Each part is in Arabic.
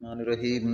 الرحمن الرحيم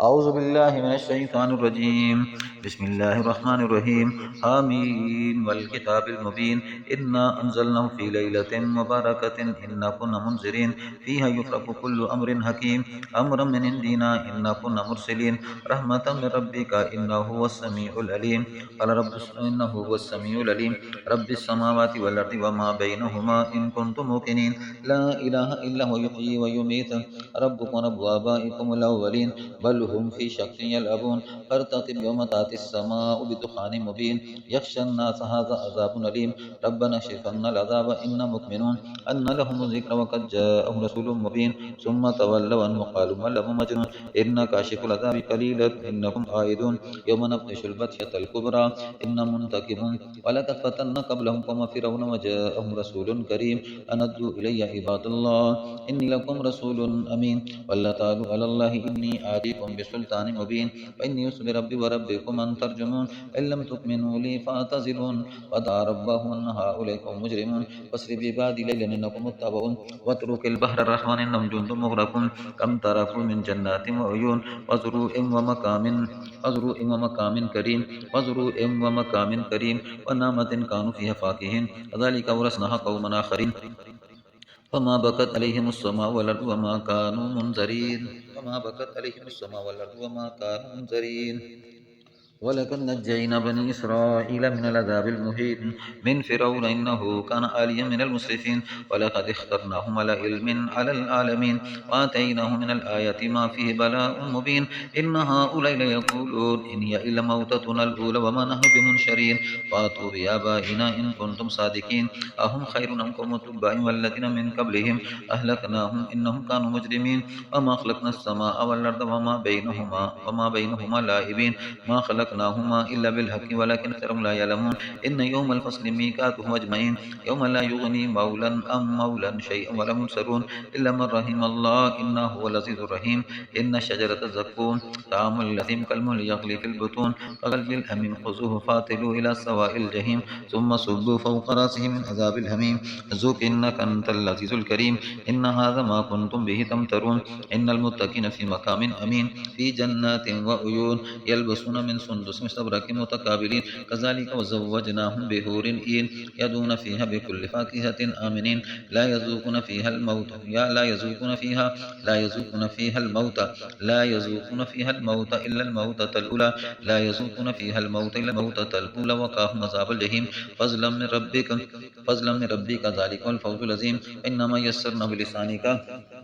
أعوذ بالله من الشيطان الرجيم بسم الله الرحمن الرحيم آمين والكتاب المبين إنا أنزلناه في ليلة مباركة إنا كنا منذرين فيها يفرق كل أمر حكيم أمرا من عندنا إنا كنا مرسلين رحمة من ربك إنه هو السميع العليم قال رب إنه هو السميع العليم رب السماوات والأرض وما بينهما إن كنتم موقنين لا إله إلا هو يحيي ويميت ربكم رب آبائكم الأولين بل هم في شك يلعبون فارتقب يوم تأتي السماء بدخان مبين يخشى الناس هذا عذاب أليم ربنا اكشف عنا العذاب إنا مؤمنون أن لهم الذكر وقد جاءهم رسول مبين ثم تولوا عنه وقالوا ما له مجنون إن كاشف العذاب قليلا إنكم عائدون يوم نبطش البطشة الكبرى إن منتقمون ولقد فتنا قبلهم قوم فرعون وجاءهم رسول كريم أن أدوا إلي عباد الله إني لكم رسول أمين ولا تعلوا على الله إني آتيكم بسلطان مبين وإني رسول ربي وربكم أن ترجمون إن لم تؤمنوا لي فاعتزلون ودعا ربه أن هؤلاء قوم مجرمون فاسر بعبادي ليلا إنكم متبعون واترك البحر الرحمن إنهم جند مغرقون كم تركوا من جنات وعيون وزروع ومقام كريم ونعمة كانوا فيها فاكهين وذلك ورثناها قوما آخرين فما بكت عليهم السماء والأرض وما كانوا منذرين ولقد نجينا بني إسرائيل من العذاب المهين من فرعون إنه كان عاليا من المسرفين ولقد اخترناهم على علم على العالمين وآتيناهم من الآيات ما فيه بلاء مبين إن هؤلاء ليقولون إن هي إلا موتتنا الأولى وما نحن بمنشرين فأتوا بآبائنا إن كنتم صادقين أهم خير أم قوم تبع والذين من قبلهم أهلكناهم إنهم كانوا مجرمين وما خلقنا السماء والأرض وما بينهما لاعبين ما خلقناهما إلا بالحق ولكن أكثرهم لا يعلمون إن يوم الفصل ميقاتهم أجمعين يوم لا يغني مولا عن مولا شيئا ولا ينصرون إلا من رحم الله إنه هو العزيز الرحيم إن شجرة الزقوم طعام اليتيم كالمهل يغلي في البطون كغلي الحميم خذوه فاعتلوه إلى سواء الجحيم ثم صبوا فوق رأسه من عذاب الحميم ذوق إنك أنت العزيز الكريم إن هذا ما كنتم به تمترون إن المتقين في مقام أمين في جنات وعيون يلبسون من سندس مستبرق متقابلين كذلك وزوجناهم بحور عين يدعون فيها بكل فاكهة آمنين لا يذوقون فيها الموت إلا الموتة الأولى وقاهم عذاب الجحيم فضلا من ربك ذلك الفوز العظيم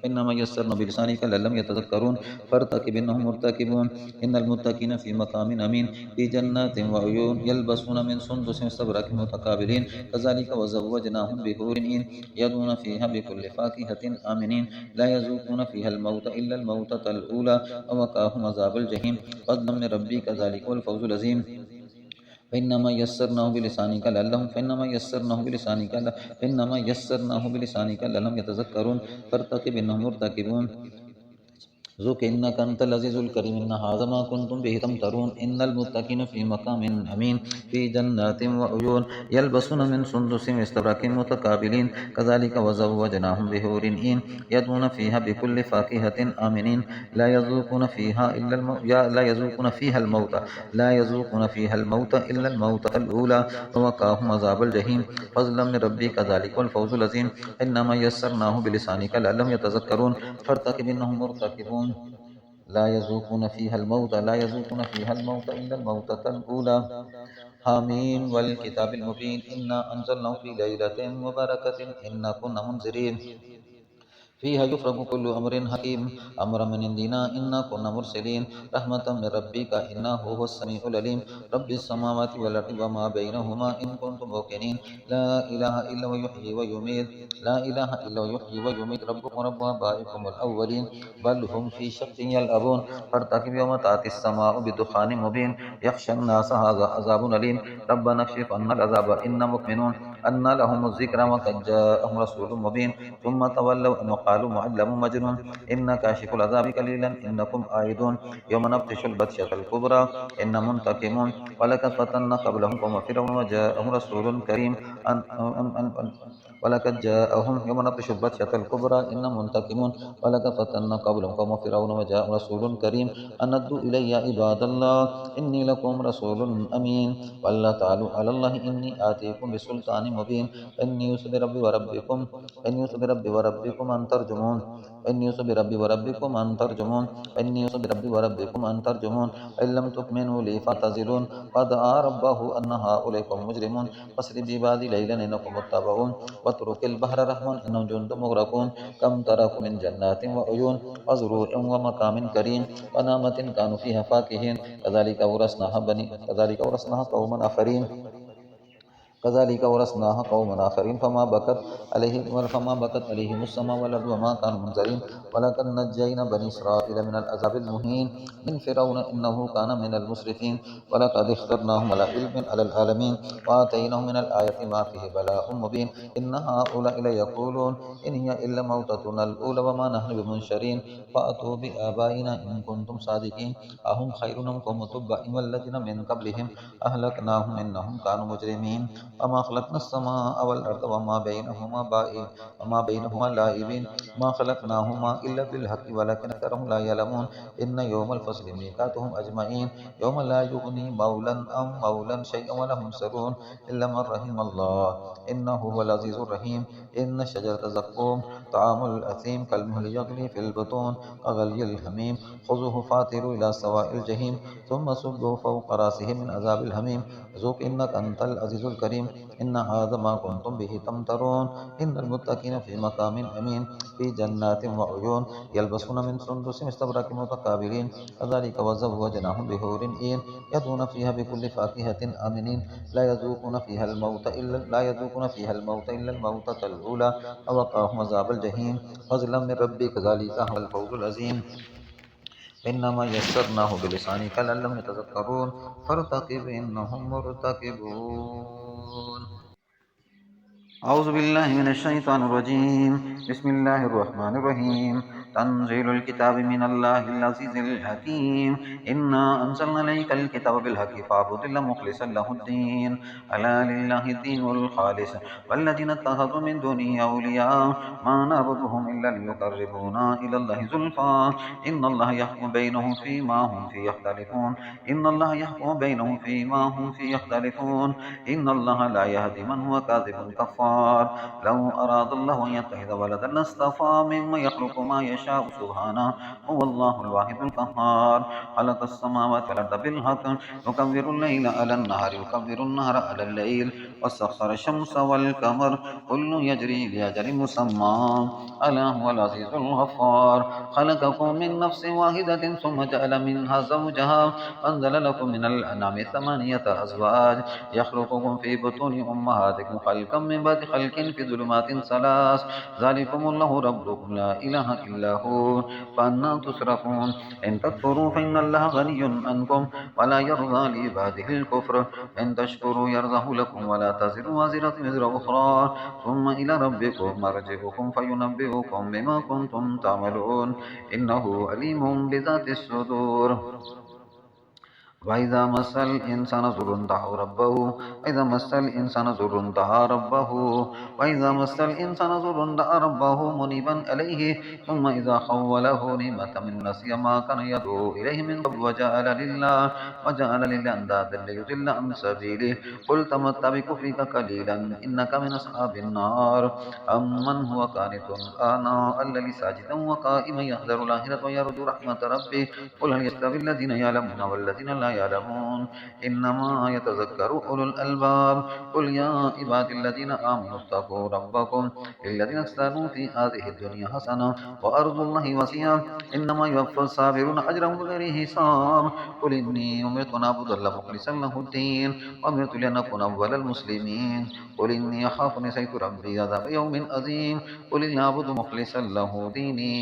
إنما يسرنا بلسانك لعلهم يتذكرون فارتقب إنهم مرتقبون إن المتقين في مقام أمين في جنات وعيون يلبسون من سندس استبرق متقابلين كذلك وزوجناهم بحور عين يدعون فيها بكل فاكهة آمنين لا يذوقون فيها الموت إلا الموتة الأولى ووقاهم عذاب الجحيم فضلا من ربك ذلك الفوز العظيم فإنما يسرناه بلسانك لعلهم يتذكرون فارتقب إنهم مرتقبون ذوق إنك أنت العزيز الكريم إن هذا ما كنتم به تمترون إن المتقين في مقام أمين في جنات وعيون يلبسون من سندس واستبرق متقابلين كذلك وزوجناهم بحور عين يدعون فيها بكل فاكهة آمنين لا يذوقون فيها الموت إلا الموتة الأولى ووقاهم عذاب الجحيم فضلا من ربك ذلك الفوز العظيم إنما يسرناه بلسانك لعلهم يتذكرون فارتقب إنهم مرتقبون لا يذوقون فيها الموت إلا الموتة الأولى حميم والكتاب المبين إنا أنزلناه في ليلة مباركة إنا كنا منذرين فيها يفرق كل أمر حكيم أمرا من عندنا إنا كنا مرسلين رحمة من ربك إنه هو السميع العليم رب السماوات والأرض وما بينهما إن كنتم موقنين لا إله إلا هو يحيي ويميت ربكم رب آبائكم الأولين بل هم في شك يلعبون فارتقب يوم تأتي السماء بدخان مبين يخشى الناس هذا عذاب أليم ربنا اكشف عنا العذاب إنا مؤمنون أن لهم الذكر وقد جاءهم رسول مبين ثم تولوا أن وقالوا معلم مجنون إن كاشف العذاب قليلا إنكم عائدون يوم نبطش البطشة الكبرى إن منتقمون ولقد فتنا قبلهم قوم فرعون وجاءهم رسول كريم ولقد جاءهم يوم نبطش البطشة الكبرى إن منتقمون ولقد فتنا قبلهم قوم فرعون وجاءهم رسول كريم أن ادوا إلي عباد الله إني لكم رسول أمين ولا تعلوا على الله إني آتيكم بسلطان مبين إني يوسف بربي وربكم أن ترجمون إني يوسف بربي وربكم أن ترجمون إني يوسف بربي وربكم أن ترجمون إن لم تؤمنوا لي فاعتزلون فدعا ربه أن هؤلاء قوم مجرمون فاسر بعبادي ليلا إنكم متبعون واترك البحر رحما إنهم جند مغرقون كم تركوا من جنات وعيون وزروع ومقام كريم ونعمة كانوا فيها فاكهين كذلك ورثناها قوما آخرين فما بكت عليهم السماء والأرض وما كانوا منذرين ولقد نجينا بني إسرائيل من العذاب المهين من فرعون إنه كان من المسرفين ولقد اخترناهم على علم على العالمين وآتيناهم من الآيات ما فيه بلاء مبين إن هؤلاء ليقولون إن هي إلا موتتنا الأولى وما نحن بمنشرين فأتوا بآبائنا إن كنتم صادقين أهم خير أم قوم تبع والذين من قبلهم أهلكناهم إنهم كانوا مجرمين وما خلقنا السماء والأرض وما بينهما لاعبين ما خلقناهما إلا بالحق ولكن أكثرهم لا يعلمون إن يوم الفصل ميقاتهم أجمعين يوم لا يغني مولى عن مولى شيئا ولا هم ينصرون إلا من رحم الله إنه هو العزيز الرحيم إن شجرة زقوم طعام الأثيم كالمهل يغلي في البطون كغلي الحميم خذوه فاعتلوا إلى سواء الجحيم ثم صبوا فوق راسه من عذاب الحميم ذوق إنك أنت العزيز الكريم إن هذا ما كنتم به تمترون إن المتقين في مقام أمين في جنات وعيون يلبسون من سندس استبرق متقابلين كذلك وزوجناهم بحور عين يدعون فيها بكل فاكهة آمنين لا يذوقون فيها الموت إلا الموتة الأولى ووقاهم عذاب الجحيم فضلا من ربك ذلك هو الفوز العظيم إنما يسرناه بلسانك لعلهم يتذكرون فارتقب إنهم مرتقبون أعوذ بالله من الشيطان الرجيم بسم الله الرحمن الرحيم تنزيل الكتاب من الله العزيز الحكيم إنا أنزلنا إليك الكتاب بالحق فاعبد الله مخلصا له الدين ألا لله الدين الخالص والذين اتخذوا من دونه أولياء ما نعبدهم إلا ليقربونا إلى الله زلفى إن الله يحكم بينهم فيما هم فيه يختلفون إن الله لا يهدي من هو كاذب كفار لو أراد الله أن يتخذ ولدا لاصطفى مما يخلق ما يشاء سبحانه هو الله الواحد القهار خلق السماوات والأرض بالحق يكبر الليل على النهار يكبر النهار على الليل وسخر الشمس والقمر كل يجري لأجل مسمى ألا هو العزيز الغفار خلقكم من نفس واحدة ثم جعل منها زوجها أنزل لكم من الأنعام 8 أزواج يخلقكم في بطون أمهاتكم خلقا من بعد خلق في ظلمات 3 ذلكم الله ربكم لا إله إلا هو فأنا تصرفون إن تكفروا فإن الله غني عنكم ولا يرضى لعباده الكفر إن تشكروا يرضه لكم ولا تزر وازرة وزر أخرى ثم إلى ربكم مرجعكم فينبئكم بما كنتم تعملون إنه عليم بذات الصدور وإذا مس الإنسان ضر دعا ربه منيبا إليه ثم إذا خوله نعمة من نسي ما كان يدعو إليه من قبل وجعل لله أندادا ليضل عن سبيله قل تمتع بكفرك قليلا إنك من أصحاب النار أمن هو قانت آناء الليل ساجدا وقائما يحذر الآخرة ويرجو رحمة ربه قل هل يستوي الذين يعلمون والذين لا يعلمون إنما يتذكر أولو الألباب قل يا عبادي الذين آمنوا اتقوا ربكم للذين أحسنوا في هذه الدنيا حسنة وأرض الله واسعة إنما يوفى الصابرون أجرهم بغير حساب قل إني أمرت أن أعبد الله مخلصا له الدين وأمرت لأن أكون أول المسلمين قل إني أخاف إن عصيت ربي عذاب يوم عظيم قل إني أعبد مخلصا له ديني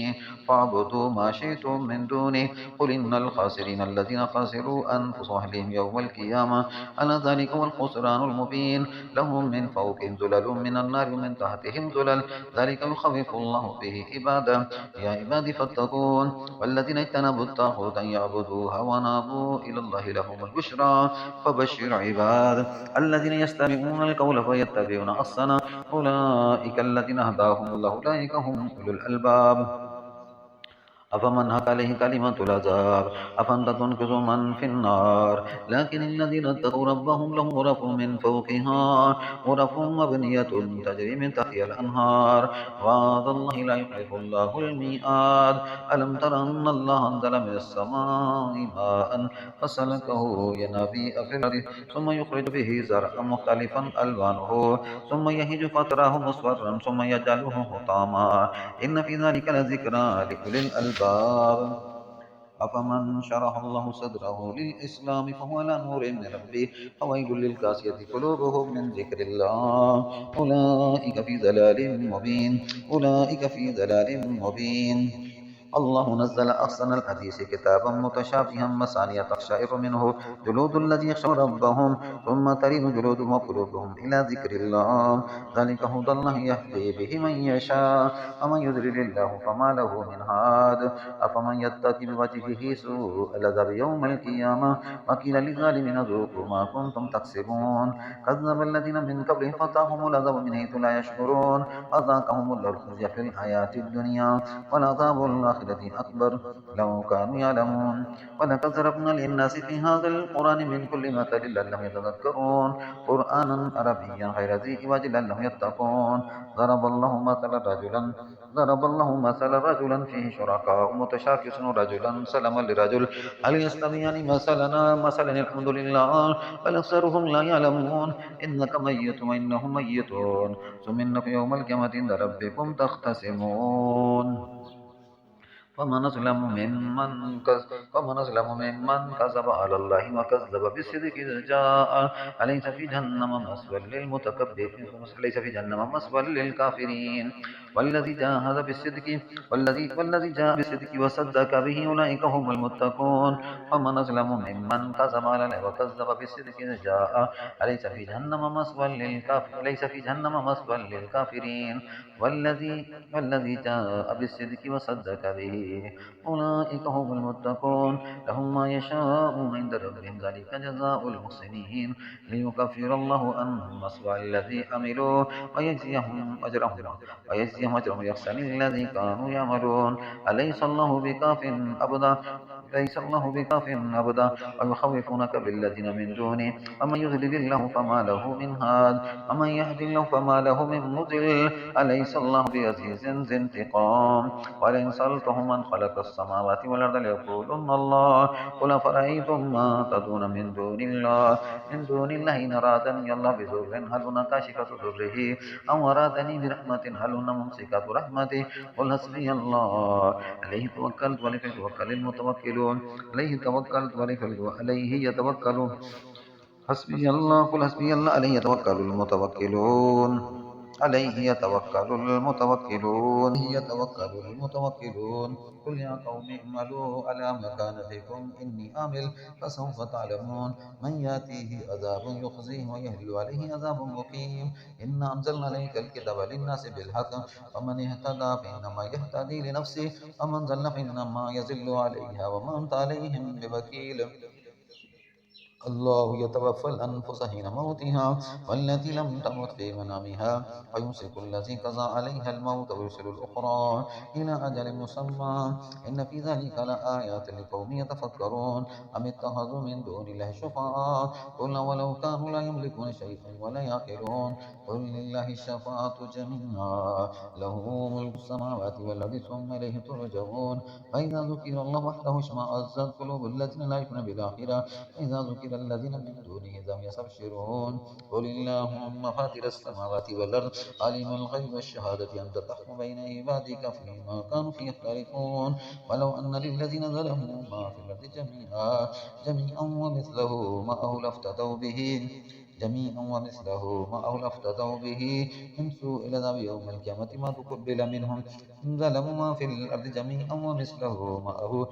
فاعبدوا ما شئتم من دونه قل إن الخاسرين الذين خسروا أنفس أهلهم يوم القيامة ألا ذلك هو الخسران المبين لهم من فوقهم ظلل من النار ومن تحتهم ظلل ذلك يخوف الله به عباده يا عبادي فاتقون والذين اجتنبوا الطاغوت أن يعبدوها ونابوا إلى الله لهم البشرى فبشر عباد الذين يستمعون القول فيتبعون أحسنه أولئك الذين هداهم الله أولئك هم أولو الألباب أفمن هك عليه كلمة العذاب أفأنت تنقذ من في النار لكن الذين اتقوا ربهم لهم غرف من فوقها غرف مبنية تجري من تحتها الأنهار وعد الله لا يخلف الله الميعاد ألم تر أن الله أنزل من السماء ماء فسلكه ينابيع في الأرض ثم يخرج به زرعا مختلفا ألوانه ثم يهج فتراه مصفرا ثم يجعله حطاما إن في ذلك لذكرى لأولي الألباب أفمن شرح الله صدره للإسلام فهو على نور من ربه فويل للقاسية قلوبهم من ذكر الله أولئك في ضلال مبين أولئك في ضلال مبين الله نزل أحسن الحديث كتابا متشابها مثانية تقشعر منه جلود الذين يخشون ربهم ثم تلين جلودهم وقلوبهم إلى ذكر الله ذلك هدى الله يهدي به من يشاء ومن يضلل الله فما له من هاد أفمن يتقي بوجهه سوء العذاب يوم القيامة وقيل للظالمين ذوقوا ما كنتم تكسبون كذب الذين من قبلهم فأتاهم العذاب من حيث لا يشعرون فذاقهم الله الخزي في الحياة الدنيا والعذاب الآخرة أكبر لو كانوا يعلمون ولقد ضربنا للناس في هذا القرآن من كل مثل لعلهم يتذكرون قرآنا عربيا غير ذي عوج لعلهم يتقون ضرب الله مثلا رجلا فيه شركاء متشاكسون رجلا سلما لرجل هل يستويان مثلا الحمد لله بل أكثرهم لا يعلمون إنك ميت وإنهم ميتون ثم إنكم يوم القيامة عند ربكم تختصمون فمن أظلم ممن كذب على الله وكذب بالصدق إذ جاء أليس في جهنم مثوى للمتكبرين أليس في جهنم مثوى للكافرين والذي جاهد بالصدق والذي جاء بالصدق وصدق به أولئك هم المتقون فمن أظلم ممن كذب على الله وكذب بالصدق إذ جاء أليس في جهنم مثوى للكافرين والذي جاء بالصدق وصدق به أولئك هم المتقون لهم ما يشاءون عند ربهم ذلك جزاء المحسنين ليكفر الله عنهم مسوى الذي عملوا ويجزيهم أجرهم بأحسن الذي كانوا يعملون أليس الله بكاف عبدا ويخوفونك بالذين من دونه ومن يضلل الله فما له من هاد ومن يهد الله فما له من مضل أليس الله بعزيز ذي انتقام ولئن سألتهم من خلق السماوات والأرض ليقولن الله قل أفرأيتم ما تدعون من دون الله إن أرادني الله بضر هل هن كاشفة ضره أو أرادني برحمة هل هن ممسكة رحمته قل حسبي الله عليه توكلت وليتوكل المتوكلون عليه يتوكلون حسبي الله قل حسبي الله عليه يتوكل المتوكلون قل يا قوم اعملوا على مكانتكم إني عامل فسوف تعلمون من يأتيه عذاب يخزيه ويهل عليه عذاب مقيم إنا أنزلنا عليك الكتاب للناس بالحق ومن اهتدى فإنما يهتدي لنفسه ومن ضل فإنما يضل عليها وما أنت عليهم بوكيل الله يتوفى الأنفس حين موتها والتي لم تمت في منامها ويمسك التي قضى عليها الموت ويرسل الأخرى إلى أجل مسمى إن في ذلك لآيات لقوم يتفكرون أم اتخذوا من دون الله شفعاء قل ولو كانوا لا يملكون شيئا ولا يعقلون قل لله الشفاعة جميعا له ملك السماوات والأرض ثم إليه ترجعون فإذا ذكر الله وحده اشمأزت قلوب الذين لا يؤمنون بالآخرة وإذا ذكر الذين من دونه هم يستبشرون قل اللهم فاطر السماوات والأرض عالم الغيب والشهادة أنت تحكم بين عبادك فيما كانوا فيه يختلفون ولو أن للذين ظلموا ما في الأرض جميعا ومثله معه لافتدوا به من سوء العذاب يوم القيامة ما تقبل منهم ظلموا ما في الأرض جميعا ومثله معه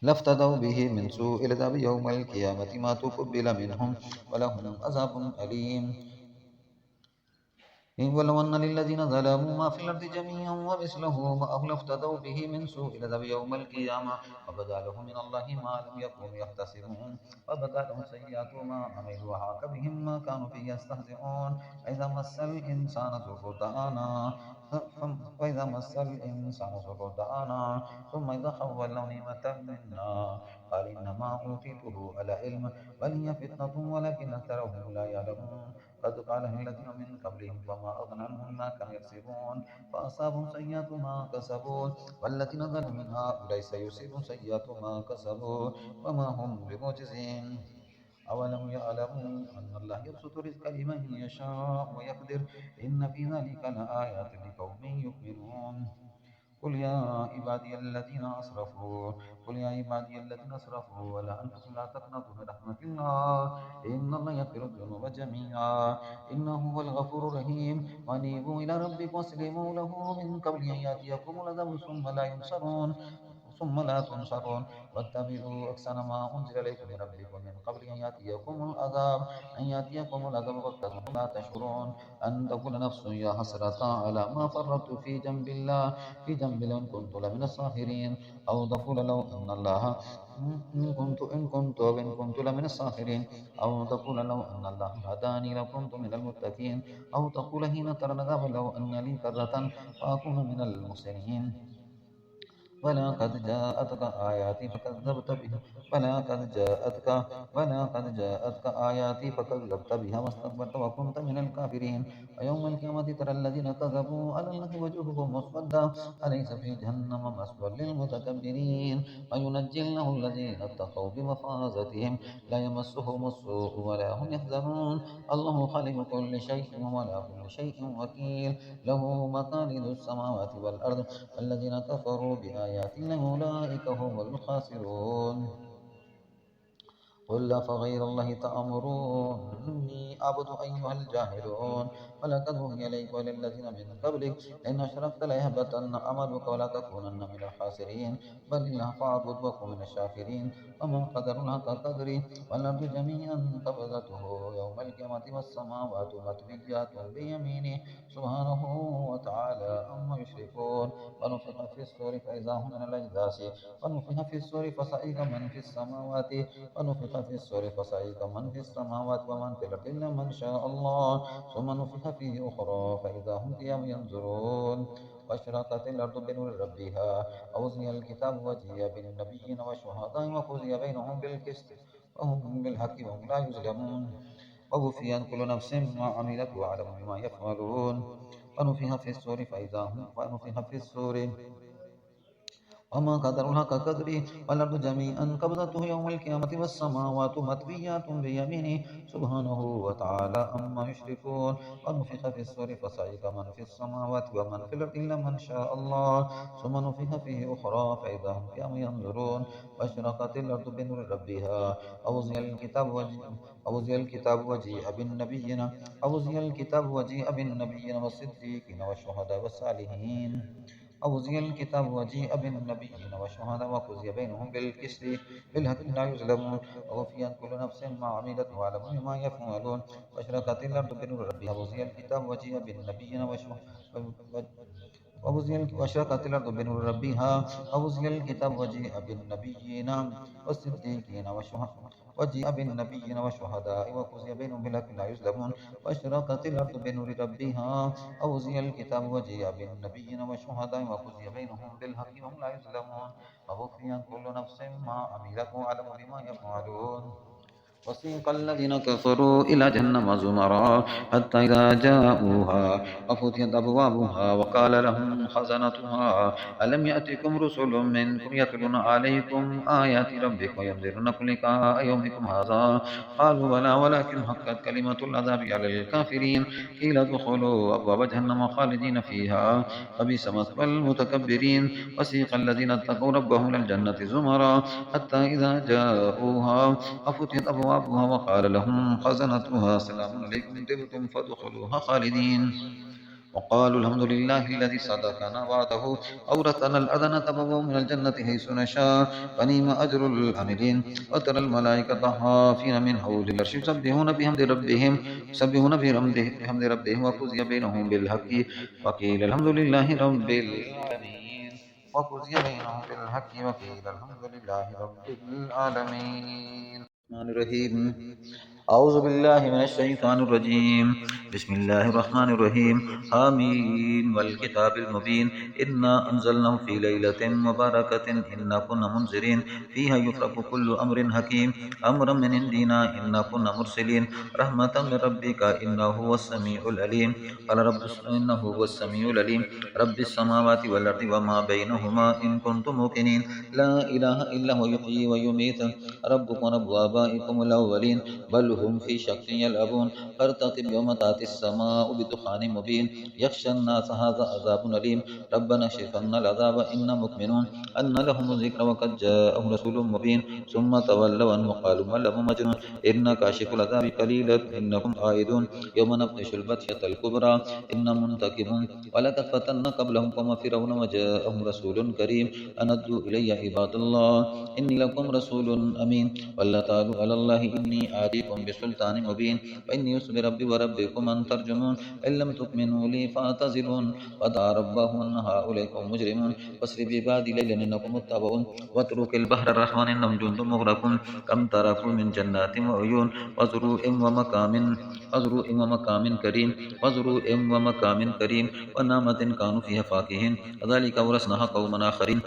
لافتدوا به من سوء العذاب يوم القيامة ما تقبل منهم ولهم عذاب أليم ولو أن للذين ظلموا ما في الأرض جميعا ومثله معه لافتدوا به من سوء العذاب يوم القيامة وبدا لهم من الله ما لم يكونوا يحتسبون وبدا لهم سيئات ما عملوا وحاق بهم ما كانوا به يستهزئون وإذا مس الإنسان ضر دعانا ثم إذا خولوا نعمة منا قال إنما أوتيته على علم بل هي فتنة ولكن أكثرهم لا يعلمون قد قالها الذين من قبلهم وما أغنى عنهم ما كانوا يكسبون فأصابهم سيئات ما كسبوا والذين ظلموا من هؤلاء سيصيبهم سيئات ما كسبوا وما هم بمعجزين أولم يعلموا أن الله يبسط الرزق لمن يشاء ويقدر إن في ذلك لآيات لقوم يؤمنون قل يا عبادي الذين أسرفوا على أنفسهم لا تقنطوا من رحمة الله إن الله يغفر الذنوب جميعا إنه هو الغفور الرحيم وأنيبوا إلى ربكم واسلموا له من قبل أن يأتيكم العذاب ثم لا تنصرون واتبعوا أحسن ما أنزل إليكم من ربكم من قبل أن يأتيكم العذاب بغتة لا تشعرون أن تقول نفس يا حسرة على ما فرطت في جنب الله إن كنت لمن الساخرين أو تقول لو أن الله إن كنت لمن الساخرين أو تقول لو أن الله هداني لكنت من المتقين أو تقول حين ترى العذاب لو أن لي كرة فأكون من المحسنين ولقد جاءتك آياتي فكذبت بها واستكبرت وكنت من الكافرين ويوم القيامة ترى الذين كذبوا على الله وجوههم مسودا أليس في جهنم مثوى للمتكبرين وينجي الله الذين اتقوا بمفازتهم لا يمسهم السوء ولا هم يحزنون الله خالق كل شيء ولا كل شيء وكيل له مقاليد السماوات والأرض الذين كفروا بآيات الله أولئك هم الخاسرون قل فغير الله تأمروني أعبد أيها الجاهلون ولقد أوحي إليك وإلى الذين من قبلك لئن أشركت ليهبطن عملك ولا تكونن من الخاسرين بل الله فاعبد وكن من الشاكرين وما قدر حق قدره والأرض جميعا قبضته يوم القيامة والسماوات مطويات بيمينه سبحانه وتعالى عما يشركون ونفخ في الصور فإذا هم من الأجداث ونفخ في الصور فصعق من في السماوات ومن في السماوات ومن في الأرض إلا من شاء الله ثم نفخ فيه أخرى فإذا هم قيام ينظرون واشرقت الأرض بنور ربها ووزن الكتاب وجيء بالنبيين والشهداء وقضي بينهم بالقسط وهم بالحق وهم لا يظلمون ووفيت كل نفس ما عملت وأعلم بما يفعلون ونفخ في الصور وما قدر الحق قدره والأرض جميعا قبضته يوم القيامة والسماوات مطويات بيمينه سبحانه وتعالى عما يشركون ونفخ في الصور فصعق من في السماوات ومن في الأرض إلا من شاء الله ثم نفخ فيه أخرى فإذا هم قيام ينظرون واشرقت الأرض بنور ربها ووزن الكتاب وجيء بالنبيين والصديقين والشهداء والصالحين وقضي بينهم بالحق لا يظلمون ووفيت كل نفس ما عملت وأعلم بما يفعلون واشرقت الأرض بنور ربها ووزن الكتاب وجيء بالنبيين والشهداء وقضي بينهم بالحق لا يظلمون واشرقت الأرض بنور ربها ووزن الكتاب وجيء بالنبيين والشهداء وقضي بينهم بالحق وهم لا يظلمون ووفيت كل نفس ما عملت وأعلم بما يفعلون وسيق الذين كفروا إلى جهنم زمرا حتى إذا جاءوها وفتحت أبوابها وقال لهم خزنتها ألم يأتكم رسل منكم يتلون عليكم آيات ربكم وينذرونكم لقاء يومكم هذا قالوا بلى ولكن حقت كلمة العذاب على الكافرين قيل ادخلوا أبواب جهنم خالدين فيها فبئس مثوى المتكبرين وسيق الذين اتقوا ربهم إلى الجنة زمرا حتى إذا جاءوها وفتحت أبوابها وقال لهم خزنتها سلام عليكم طبتم فادخلوها خالدين وقالوا الحمد لله الذي صدقنا وعده أورثنا الأرض نتبوأ من الجنة حيث نشاء فنعم أجر العاملين وترى الملائكة حافين من حول العرش يسبحون بحمد ربهم وقضي بينهم بالحق وقيل الحمد لله رب العالمين وقضي بينهم بالحق وقيل الحمد لله رب العالمين الرحمن الرحيم أعوذ بالله من الشيطان الرجيم بسم الله الرحمن الرحيم آمين والكتاب المبين إنا أنزلناه في ليلة مباركة إنا كنا منذرين فيها يفرق كل أمر حكيم أمرا من عندنا إنا كنا مرسلين رحمة من ربك إنه هو السميع العليم قال رب إنه هو السميع العليم رب السماوات والأرض وما بينهما إن كنتم موقنين لا إله إلا هو يحيي ويميت ربكم ورب آبائكم الأولين بل هم في شك يلعبون فارتقب يوم تأتي السماء بدخان مبين يخشى الناس هذا عذاب أليم ربنا اكشف عنا العذاب إنا مؤمنون أن لهم الذكر وقد جاءهم رسول مبين ثم تولوا عنه وقالوا ما له مجنون إن كاشف العذاب قليلا إنكم عائدون يوم نبطش البطشة الكبرى إن منتقمون ولقد فتنا قبلهم قوم فرعون وجاءهم رسول كريم أن أدوا إلي عباد الله إني لكم رسول أمين ولا تعالوا على الله إني آتيكم بسلطان مبين وإني يوسف ربي وربكم أن ترجمون إن لم تؤمنوا لي فاعتزلون ودعا ربه أن هؤلاء قوم مجرمون فاسر بعبادي ليلا إنكم متبعون واترك البحر الرحمن إنهم جند مغرقون كم تركوا من جنات وعيون وزروع ومقام كريم ونعمة كانوا فيها فاكهين كذلك أورثناها قوما آخرين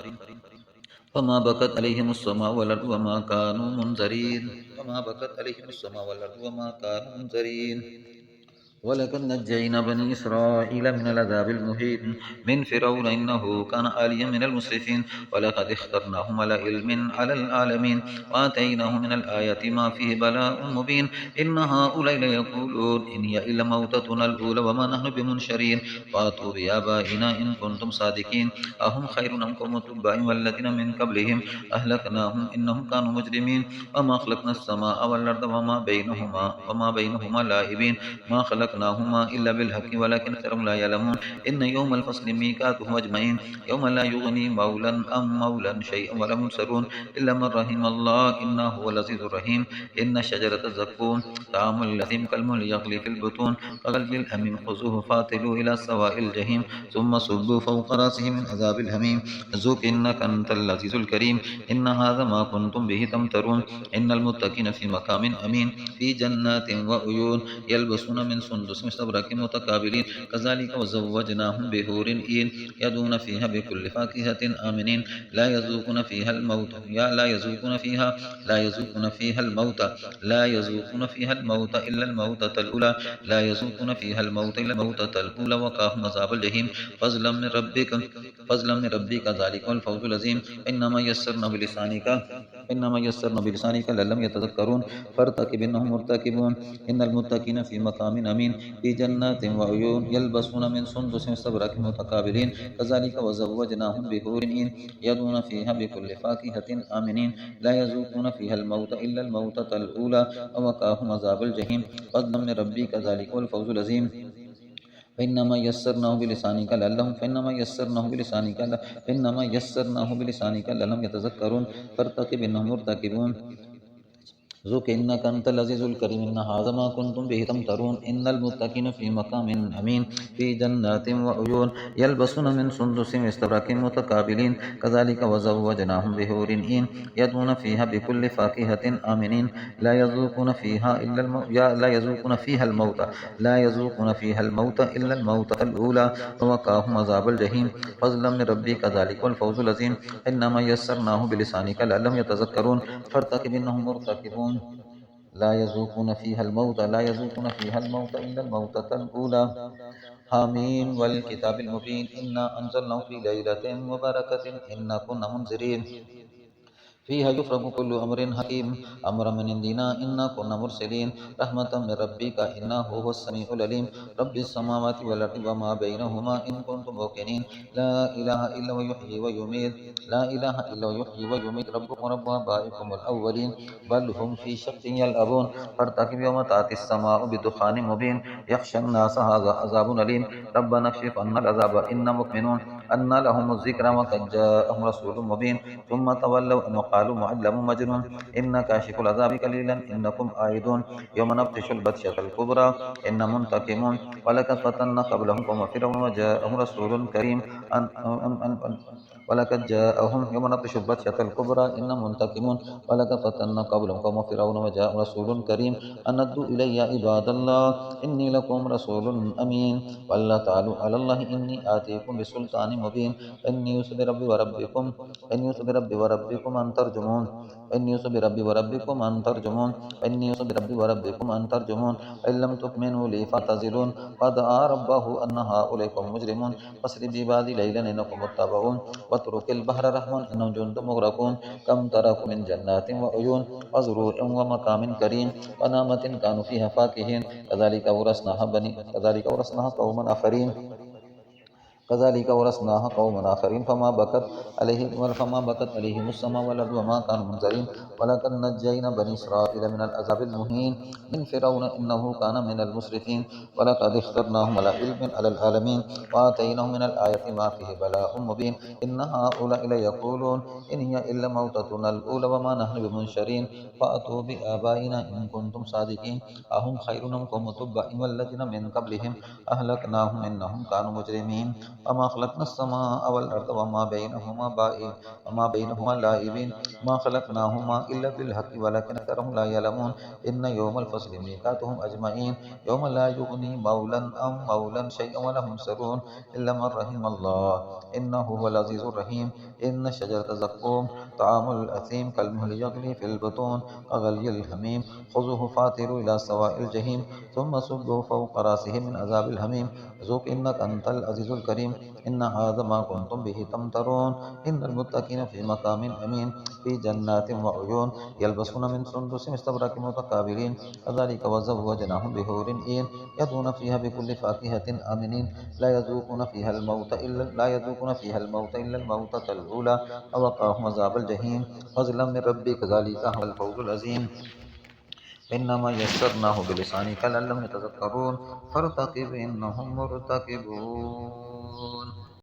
فما بكت عليهم السماء والأرض وما كانوا منذرين ولقد نجينا بني إسرائيل من العذاب المهين من فرعون إنه كان عاليا من المسرفين ولقد اخترناهم على علم على العالمين وآتيناهم من الآيات ما فيه بلاء مبين إن هؤلاء ليقولون إن هي إلا موتتنا الأولى وما نحن بمنشرين فأتوا بآبائنا إن كنتم صادقين أهم خير أم قوم تبع والذين من قبلهم أهلكناهم إنهم كانوا مجرمين وما خلقنا السماء والأرض وما بينهما لاعبين ما خلقناهما إلا بالحق ولكن أكثرهم لا يعلمون إن يوم الفصل ميقاتهم أجمعين يوم لا يغني مولا عن مولا شيئا ولا ينصرون إلا من رحم الله إنه هو العزيز الرحيم إن شجرة الزقوم طعام الأثيم كالمهل يغلي في البطون كغلي الحميم خذوه فاعتلوه إلى سواء الجحيم ثم صبوا فوق رأسه من عذاب الحميم ذوق إنك أنت العزيز الكريم إن هذا ما كنتم به تمترون إن المتقين في مقام أمين في جنات وعيون يلبسون من سندس مستبرق متقابلين كذلك وزوجناهم بحور عين يدعون فيها بكل فاكهة آمنين لا يذوقون فيها الموت إلا الموتة الأولى وقاهم عذاب الجحيم فضلا من ربك ذلك الفوز العظيم إنما يسرنا بلسانك لعلهم يتذكرون فارتقب إنهم مرتقبون إن المتقين في مقام أمين في جنات وعيون يلبسون من سندس استبرق متقابلين كذلك وزوجناهم بحور عين يدعون فيها بكل فاكهة آمنين لا يذوقون فيها الموت إلا الموتة الأولى ووقاهم عذاب الجحيم فضلا من ربك ذلك الفوز العظيم فإنما يسرناه بلسانك لعلهم يتذكرون فارتقب إنهم مرتقبون ذوق إنك أنت العزيز الكريم إن هذا ما كنتم به تمترون إن المتقين في مقام أمين في جنات وعيون يلبسون من سندس واستبرق متقابلين كذلك وزوجناهم بحور عين يدعون فيها بكل فاكهة آمنين لا يذوقون فيها الموت إلا الموتة الأولى ووقاهم عذاب الجحيم فضلا من ربك ذلك الفوز العظيم إنما يسرناه بلسانك لعلهم يتذكرون فارتقب إنهم مرتقبون لا يذوقون فيها الموت إلا الموتة الأولى حميم والكتاب المبين إنا أنزلناه في ليلة مباركة إنا كنا منذرين فيها يفرق كل أمر حكيم أمرا من عندنا إنا كنا مرسلين رحمة من ربك إنه هو السميع العليم رب السماوات والأرض وما بينهما إن كنتم موقنين لا إله إلا هو يحيي ويميت لا إله إلا هو يحيي ويميت ربكم رب آبائكم الأولين بل هم في شق يلعبون فارتقب يوم تأتي السماء بدخان مبين يخشى الناس هذا عذاب أليم ربنا اكشف عنا العذاب إنا مؤمنون أن لهم الذكر وقد جاءهم رسول مبين ثم تولوا وقالوا معلم مجنون إن كاشف العذاب قليلا إنكم عائدون يوم نبطش البطشة الكبرى إن منتقمون ولقد فتنا قبلهم قوم فرعون وجاءهم رسول كريم ولقد جاءهم يوم نبطش البطشة الكبرى إن منتقمون ولقد فتنا قبلهم قوم فرعون وجاءهم رسول كريم أن ادوا إلي عباد الله إني لكم رسول أمين ولا تعالوا على الله إني آتيكم بسلطان مبين إني يوسف بربي وربكم إني يوسف بربي وربكم أن ترجمون إني يوسف بربي وربكم أن ترجمون إني يوسف بربي وربكم أن ترجمون إن لم تؤمنوا لي فاعتزلون ودعا ربه أن هؤلاء قوم مجرمون فاسر بعبادي ليلا إنكم متبعون واترك البحر رحما إنهم جند مغرقون كم تركوا من جنات وعيون وزروع ومقام كريم ونعمة كانوا فيها فاكهين كذلك ورثناها قوما آخرين كذلك ورثناها قوما آخرين فما بكت عليهم السماء والأرض وما كانوا منذرين ولقد نجينا بني إسرائيل من العذاب المهين من فرعون إنه كان من المسرفين ولقد اخترناهم على علم على العالمين وآتيناهم من الآيات ما فيه بلاء مبين إن هؤلاء ليقولون إن هي إلا موتتنا الأولى وما نحن بمنشرين فأتوا بآبائنا إن كنتم صادقين أهم خير أم قوم تبع والذين من قبلهم أهلكناهم إنهم كانوا مجرمين وما خلقنا السماء والأرض وما بينهما لاعبين ما خلقناهما إلا بالحق ولكن أكثرهم لا يعلمون إن يوم الفصل ميقاتهم أجمعين يوم لا يغني مولا عن مولا شيئا ولا هم ينصرون إلا من رحم الله إنه هو العزيز الرحيم إن شجرة الزقوم طعام الأثيم كالمهل يغلي في البطون كغلي الحميم خذوه فاعتلوا إلى سواء الجحيم ثم صبوا فوق راسه من عذاب الحميم ذوق إنك أنت العزيز الكريم إن هذا ما كنتم به تمترون إن المتقين في مقام أمين في جنات وعيون يلبسون من سندس استبرق متقابلين كذلك وزوجناهم بحور عين يدعون فيها بكل فاكهة آمنين لا يذوقون فيها الموت إلا الموتة الأولى ووقاهم عذاب الجحيم فضلا من ربك ذلك هو الفوز العظيم إنما يسرناه بلسانك لعلهم يتذكرون فارتقب إنهم مرتقبون